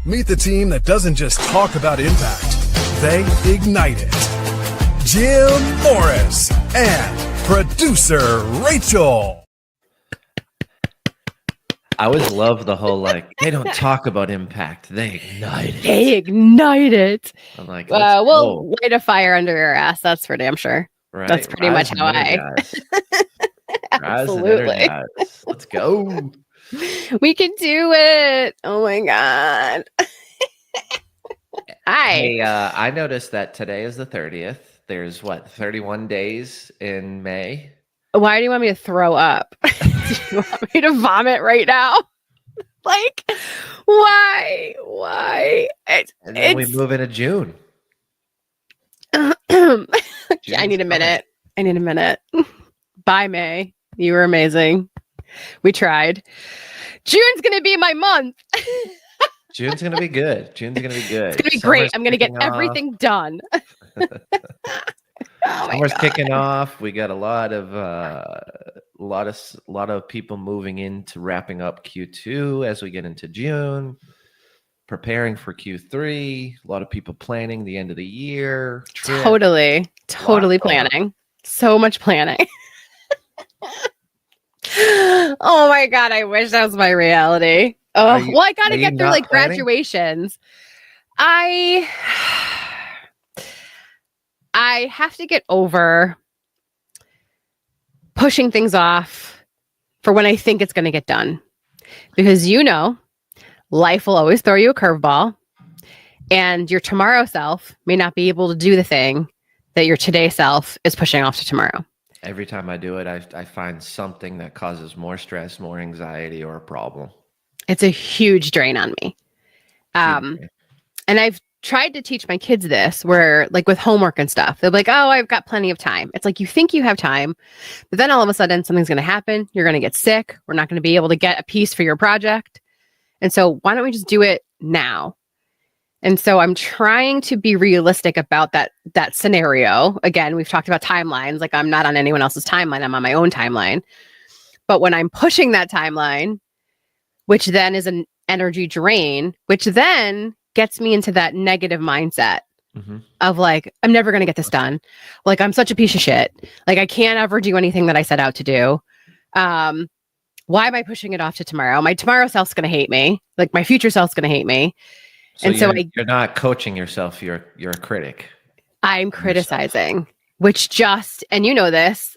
Meet the team that doesn't just talk about impact, they ignite it. Jim Morris and producer Rachel. I always love the whole, like, they don't talk about impact, they ignite it. They ignite it. I'm like, we'll light a fire under your ass. That's for damn sure. Right. That's pretty much how Absolutely. Let's go. We can do it. Oh my God. Hey, I noticed that today is the 30th. There's 31 days in May. Why do you want me to throw up? Do you want me to vomit right now? Like, why? And then we move into June. I need a minute. Bye, May. You were amazing. We tried. June's going to be my month. June's going to be good. It's going to be great. I'm going to get everything done. Summer's kicking off. We got a lot of people moving into wrapping up Q2 as we get into June, preparing for Q3. A lot of people planning the end of the year. Totally planning. So much planning. Oh my God, I wish that was my reality. Oh, I got to get through like graduations. I have to get over pushing things off for when I think it's going to get done. Because life will always throw you a curveball, and your tomorrow self may not be able to do the thing that your today self is pushing off to tomorrow. Every time I do it, I find something that causes more stress, more anxiety, or a problem. It's a huge drain on me. And I've tried to teach my kids this, where like with homework and stuff, they're like, oh, I've got plenty of time. It's like, you think you have time, but then all of a sudden something's going to happen. You're going to get sick. We're not going to be able to get a piece for your project. And so why don't we just do it now? And so I'm trying to be realistic about that scenario. Again, we've talked about timelines. Like, I'm not on anyone else's timeline. I'm on my own timeline. But when I'm pushing that timeline, which then is an energy drain, which then gets me into that negative mindset of like, I'm never going to get this done. Like, I'm such a piece of shit. Like, I can't ever do anything that I set out to do. Why am I pushing it off to tomorrow? My tomorrow self's going to hate me. Like, my future self's going to hate me. So you're not coaching yourself. You're a critic. I'm criticizing, which and you know this,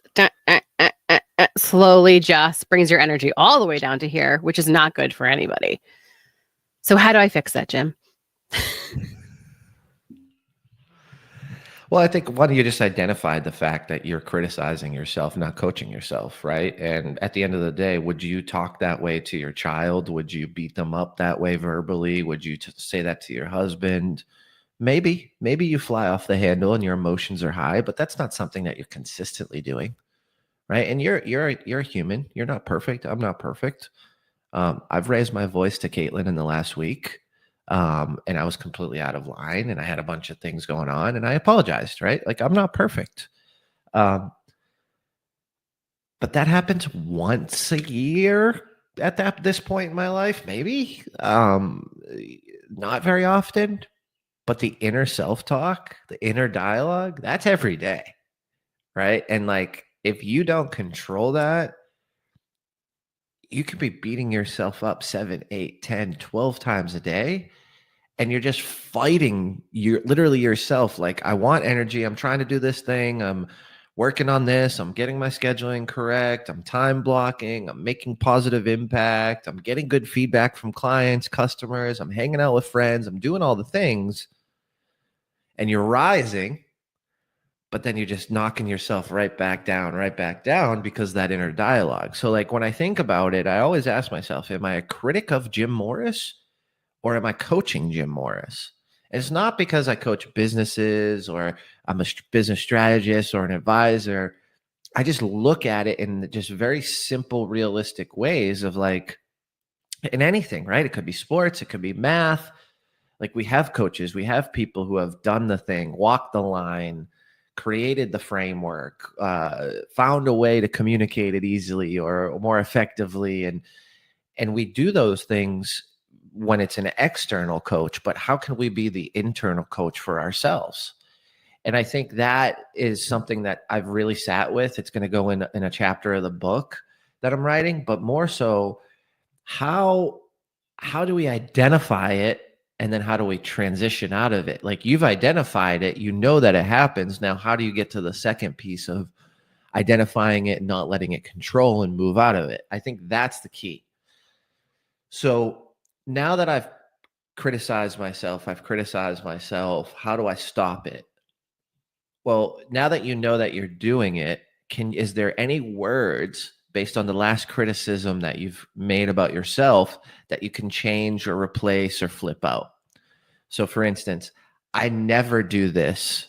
slowly just brings your energy all the way down to here, which is not good for anybody. So how do I fix that, Jim? Well, I think you just identified the fact that you're criticizing yourself, not coaching yourself, right? And at the end of the day, would you talk that way to your child? Would you beat them up that way verbally? Would you say that to your husband? Maybe you fly off the handle and your emotions are high, but that's not something that you're consistently doing, right? And you're a human. You're not perfect. I'm not perfect. I've raised my voice to Caitlin in the last week. And I was completely out of line, and I had a bunch of things going on, and I apologized, right? Like, I'm not perfect. But that happens once a year at this point in my life, maybe. Not very often, but the inner self-talk, the inner dialogue, that's every day, right? And like, if you don't control that, you could be beating yourself up 7, 8, 10, 12 times a day. And you're just fighting literally yourself. Like, I want energy. I'm trying to do this thing. I'm working on this. I'm getting my scheduling correct. I'm time blocking. I'm making positive impact. I'm getting good feedback from clients, customers. I'm hanging out with friends. I'm doing all the things. And you're rising. But then you're just knocking yourself right back down because of that inner dialogue. So like, when I think about it, I always ask myself, am I a critic of Jim Morris, or am I coaching Jim Morris? And it's not because I coach businesses or I'm a business strategist or an advisor. I just look at it in just very simple, realistic ways of like, in anything, right? It could be sports, it could be math. Like, we have coaches, we have people who have done the thing, walked the line, created the framework, found a way to communicate it easily or more effectively. And we do those things when it's an external coach, but how can we be the internal coach for ourselves? And I think that is something that I've really sat with. It's going to go in a chapter of the book that I'm writing, but more so, how do we identify it? And then how do we transition out of it? Like, you've identified it, you know that it happens. Now, how do you get to the second piece of identifying it and not letting it control and move out of it? I think that's the key. So now that I've criticized myself, how do I stop it? Well, now that you know that you're doing it, is there any words based on the last criticism that you've made about yourself that you can change or replace or flip out? So for instance, I never do this,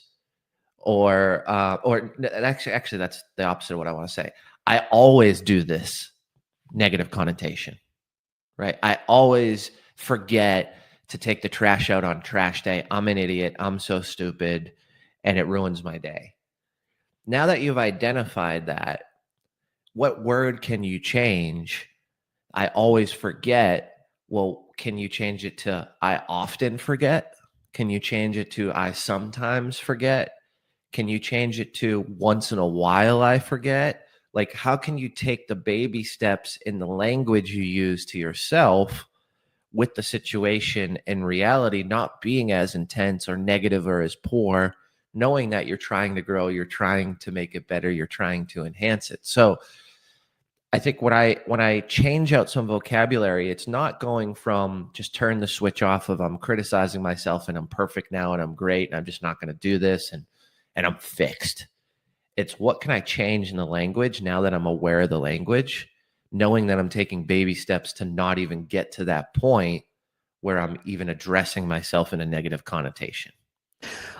or actually that's the opposite of what I want to say. I always do this, negative connotation, right? I always forget to take the trash out on trash day. I'm an idiot. I'm so stupid. And it ruins my day. Now that you've identified that, what word can you change? I always forget. Well, can you change it to I often forget? Can you change it to I sometimes forget? Can you change it to once in a while I forget? Like, how can you take the baby steps in the language you use to yourself with the situation and reality not being as intense or negative or as poor, knowing that you're trying to grow, you're trying to make it better, you're trying to enhance it? So I think when I change out some vocabulary, it's not going from just turn the switch off of I'm criticizing myself and I'm perfect now and I'm great and I'm just not going to do this and I'm fixed. It's what can I change in the language now that I'm aware of the language, knowing that I'm taking baby steps to not even get to that point where I'm even addressing myself in a negative connotation.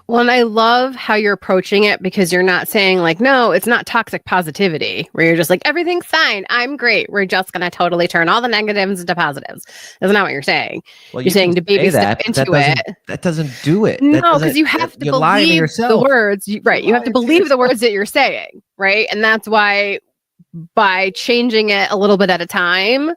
Well, and I love how you're approaching it, because you're not saying like, no, it's not toxic positivity, where you're just like, everything's fine, I'm great, we're just going to totally turn all the negatives into positives. That's not what you're saying. Well, you're saying to baby step into it. That doesn't do it. No, because you have to believe the words, right? You have to believe the words that you're saying, right? And that's why by changing it a little bit at a time,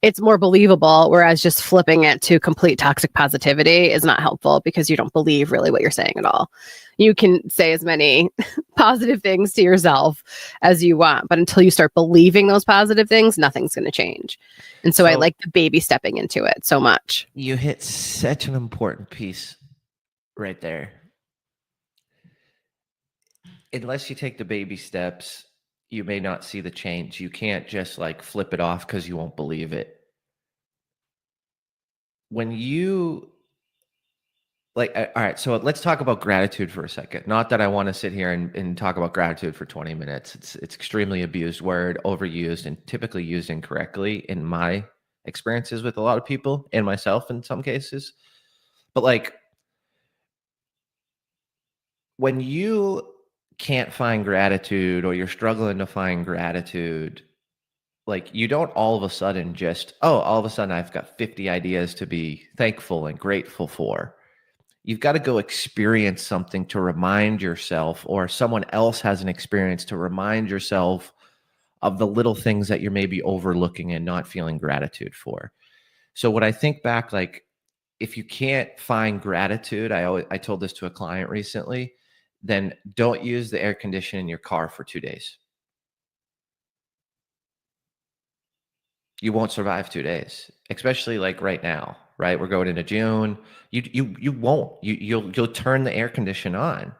it's more believable, whereas just flipping it to complete toxic positivity is not helpful, because you don't believe really what you're saying at all. You can say as many positive things to yourself as you want, but until you start believing those positive things, nothing's going to change. And so I like the baby stepping into it so much. You hit such an important piece right there. Unless you take the baby steps, you may not see the change. You can't just like flip it off because you won't believe it. When you all right, so let's talk about gratitude for a second. Not that I want to sit here and talk about gratitude for 20 minutes. It's extremely abused word, overused, and typically used incorrectly in my experiences with a lot of people and myself in some cases. But like, when you can't find gratitude or you're struggling to find gratitude, like, you don't all of a sudden just, all of a sudden I've got 50 ideas to be thankful and grateful for. You've got to go experience something to remind yourself, or someone else has an experience to remind yourself of the little things that you're maybe overlooking and not feeling gratitude for. So when I think back, like, if you can't find gratitude, I told this to a client recently, then don't use the air conditioner in your car for 2 days. You won't survive 2 days, especially like right now, right? We're going into June. You won't. You'll turn the air conditioner on.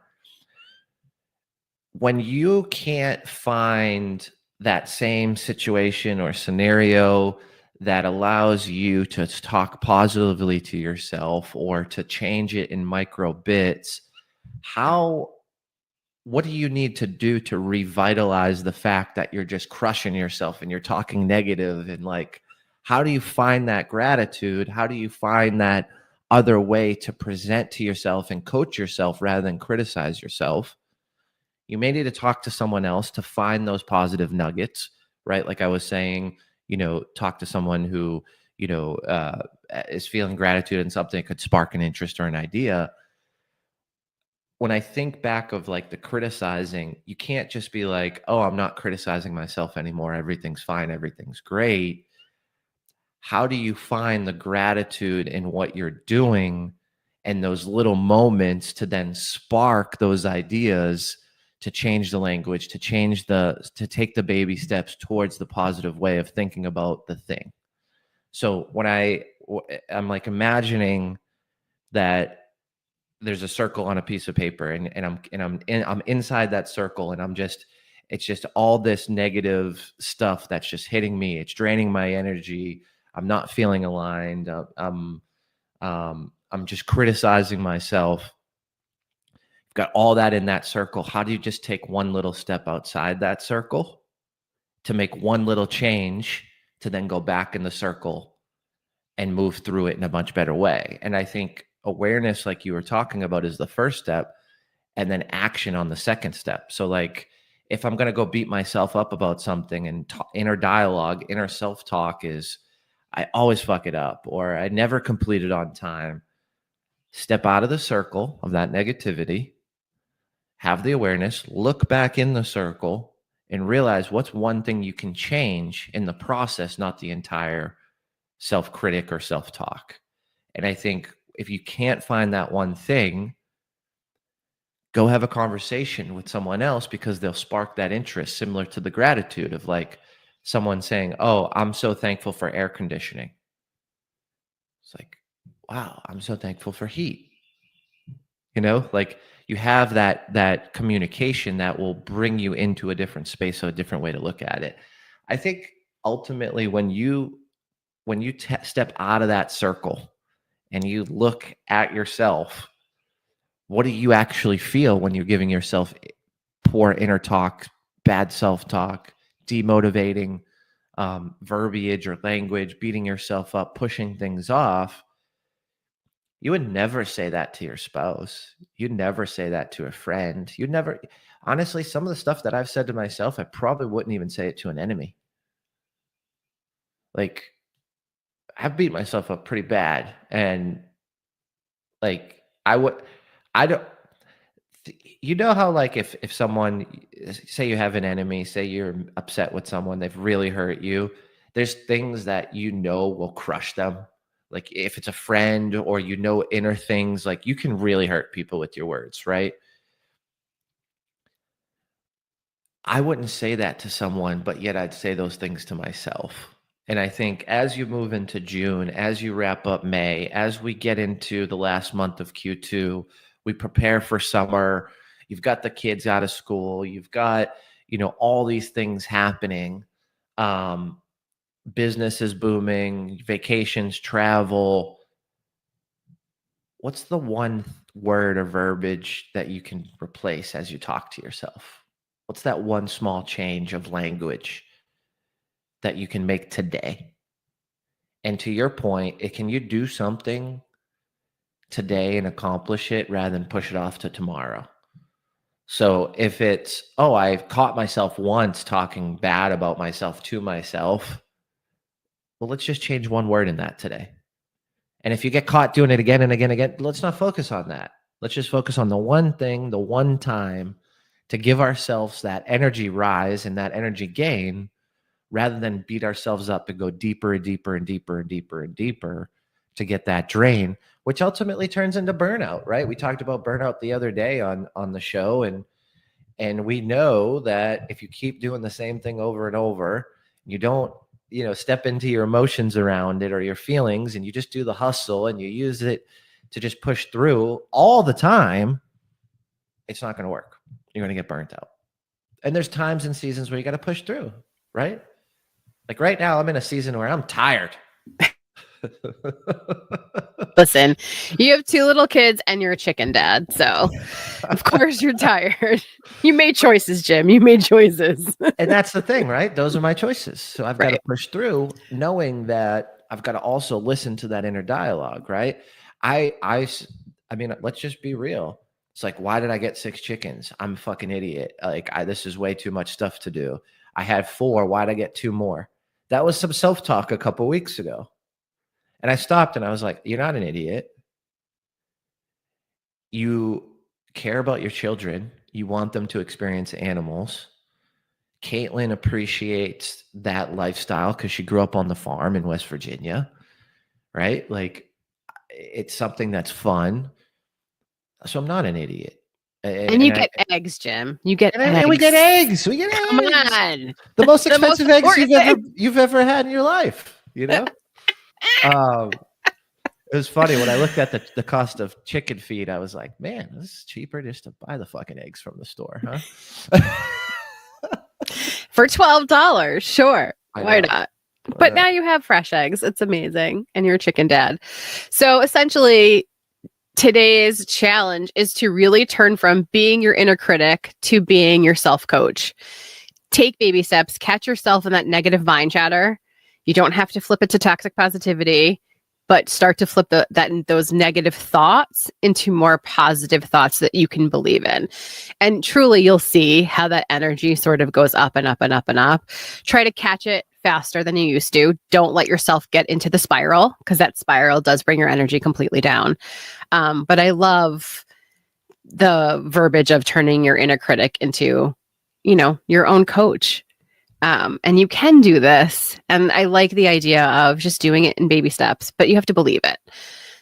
When you can't find that same situation or scenario that allows you to talk positively to yourself or to change it in micro bits, what do you need to do to revitalize the fact that you're just crushing yourself and you're talking negative? And like, how do you find that gratitude? How do you find that other way to present to yourself and coach yourself rather than criticize yourself? You may need to talk to someone else to find those positive nuggets, right? Like I was saying, talk to someone who, is feeling gratitude and something that could spark an interest or an idea. When I think back of like the criticizing, you can't just be like, I'm not criticizing myself anymore, everything's fine, everything's great. how do you find the gratitude in what you're doing and those little moments to then spark those ideas to change the language, to take the baby steps towards the positive way of thinking about the thing. So when I'm like imagining that there's a circle on a piece of paper, and I'm inside that circle, and it's just all this negative stuff that's just hitting me. It's draining my energy. I'm not feeling aligned. I'm just criticizing myself. You've got all that in that circle. How do you just take one little step outside that circle to make one little change to then go back in the circle and move through it in a much better way? And I think awareness, like you were talking about, is the first step, and then action on the second step. So like, if I'm going to go beat myself up about something, and inner dialogue, inner self-talk is, I always fuck it up, or I never complete it on time. Step out of the circle of that negativity, have the awareness, look back in the circle, and realize what's one thing you can change in the process, not the entire self-critic or self-talk. And I think if you can't find that one thing, go have a conversation with someone else, because they'll spark that interest, similar to the gratitude of like someone saying, oh, I'm so thankful for air conditioning. It's like, wow, I'm so thankful for heat. You know, like you have that communication that will bring you into a different space, so a different way to look at it. I think ultimately when you step out of that circle and you look at yourself, what do you actually feel when you're giving yourself poor inner talk, bad self-talk, demotivating verbiage or language, beating yourself up, pushing things off? You would never say that to your spouse. You'd never say that to a friend. You'd never, honestly, some of the stuff that I've said to myself, I probably wouldn't even say it to an enemy. Like, I've beat myself up pretty bad. And like, I don't, you know how like if someone, say you have an enemy, say you're upset with someone, they've really hurt you, there's things that you know will crush them. Like if it's a friend, or you know inner things, like you can really hurt people with your words, right? I wouldn't say that to someone, but yet I'd say those things to myself. And I think as you move into June, as you wrap up May, as we get into the last month of Q2, we prepare for summer. You've got the kids out of school. You've got, all these things happening. Business is booming, vacations, travel. What's the one word or verbiage that you can replace as you talk to yourself? What's that one small change of language that you can make today? And to your point, can you do something today and accomplish it rather than push it off to tomorrow? So if it's, oh, I've caught myself once talking bad about myself to myself, well, let's just change one word in that today. And if you get caught doing it again and again and again, let's not focus on that. Let's just focus on the one thing, the one time, to give ourselves that energy rise and that energy gain, rather than beat ourselves up and go deeper and deeper and deeper and deeper and deeper to get that drain, which ultimately turns into burnout, right? We talked about burnout the other day on the show, and we know that if you keep doing the same thing over and over, you don't step into your emotions around it or your feelings, and you just do the hustle and you use it to just push through all the time, it's not going to work. You're going to get burnt out. And there's times and seasons where you got to push through, right? Like right now, I'm in a season where I'm tired. Listen, you have 2 little kids and you're a chicken dad. So of course you're tired. You made choices, Jim. You made choices. And that's the thing, right? Those are my choices. So I've got to push through, knowing that I've got to also listen to that inner dialogue, right? I mean, let's just be real. It's like, why did I get 6 chickens? I'm a fucking idiot. Like, this is way too much stuff to do. I had 4. Why'd I get 2 more? That was some self-talk a couple weeks ago. And I stopped and I was like, you're not an idiot. You care about your children. You want them to experience animals. Caitlin appreciates that lifestyle because she grew up on the farm in West Virginia, right? Like, it's something that's fun. So I'm not an idiot. And you get eggs, Jim. You get eggs. And we get eggs. We get Come eggs. on. The most expensive eggs important you've ever had in your life, you know? It was funny when I looked at the cost of chicken feed. I was like, man, this is cheaper just to buy the fucking eggs from the store, huh? For $12, sure. Why not? But now you have fresh eggs. It's amazing. And you're a chicken dad. So essentially, today's challenge is to really turn from being your inner critic to being your self-coach. Take baby steps. Catch yourself in that negative mind chatter. You don't have to flip it to toxic positivity, but start to flip those negative thoughts into more positive thoughts that you can believe in. And truly, you'll see how that energy sort of goes up and up and up and up. Try to catch it faster than you used to. Don't let yourself get into the spiral, because that spiral does bring your energy completely down. But I love the verbiage of turning your inner critic into, your own coach. And you can do this. And I like the idea of just doing it in baby steps, but you have to believe it.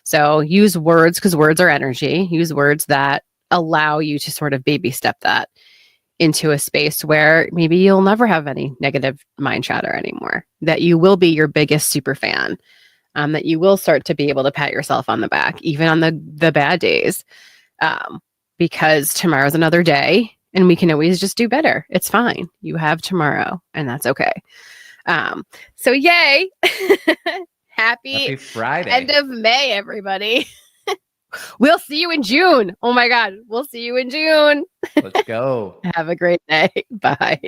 So use words, because words are energy. Use words that allow you to sort of baby step that into a space where maybe you'll never have any negative mind chatter anymore, that you will be your biggest super fan, that you will start to be able to pat yourself on the back, even on the bad days, because tomorrow's another day. And we can always just do better. It's fine. You have tomorrow, and that's okay. So yay. Happy Friday. End of May, everybody. We'll see you in June. Oh my God. We'll see you in June. Let's go. Have a great day. Bye.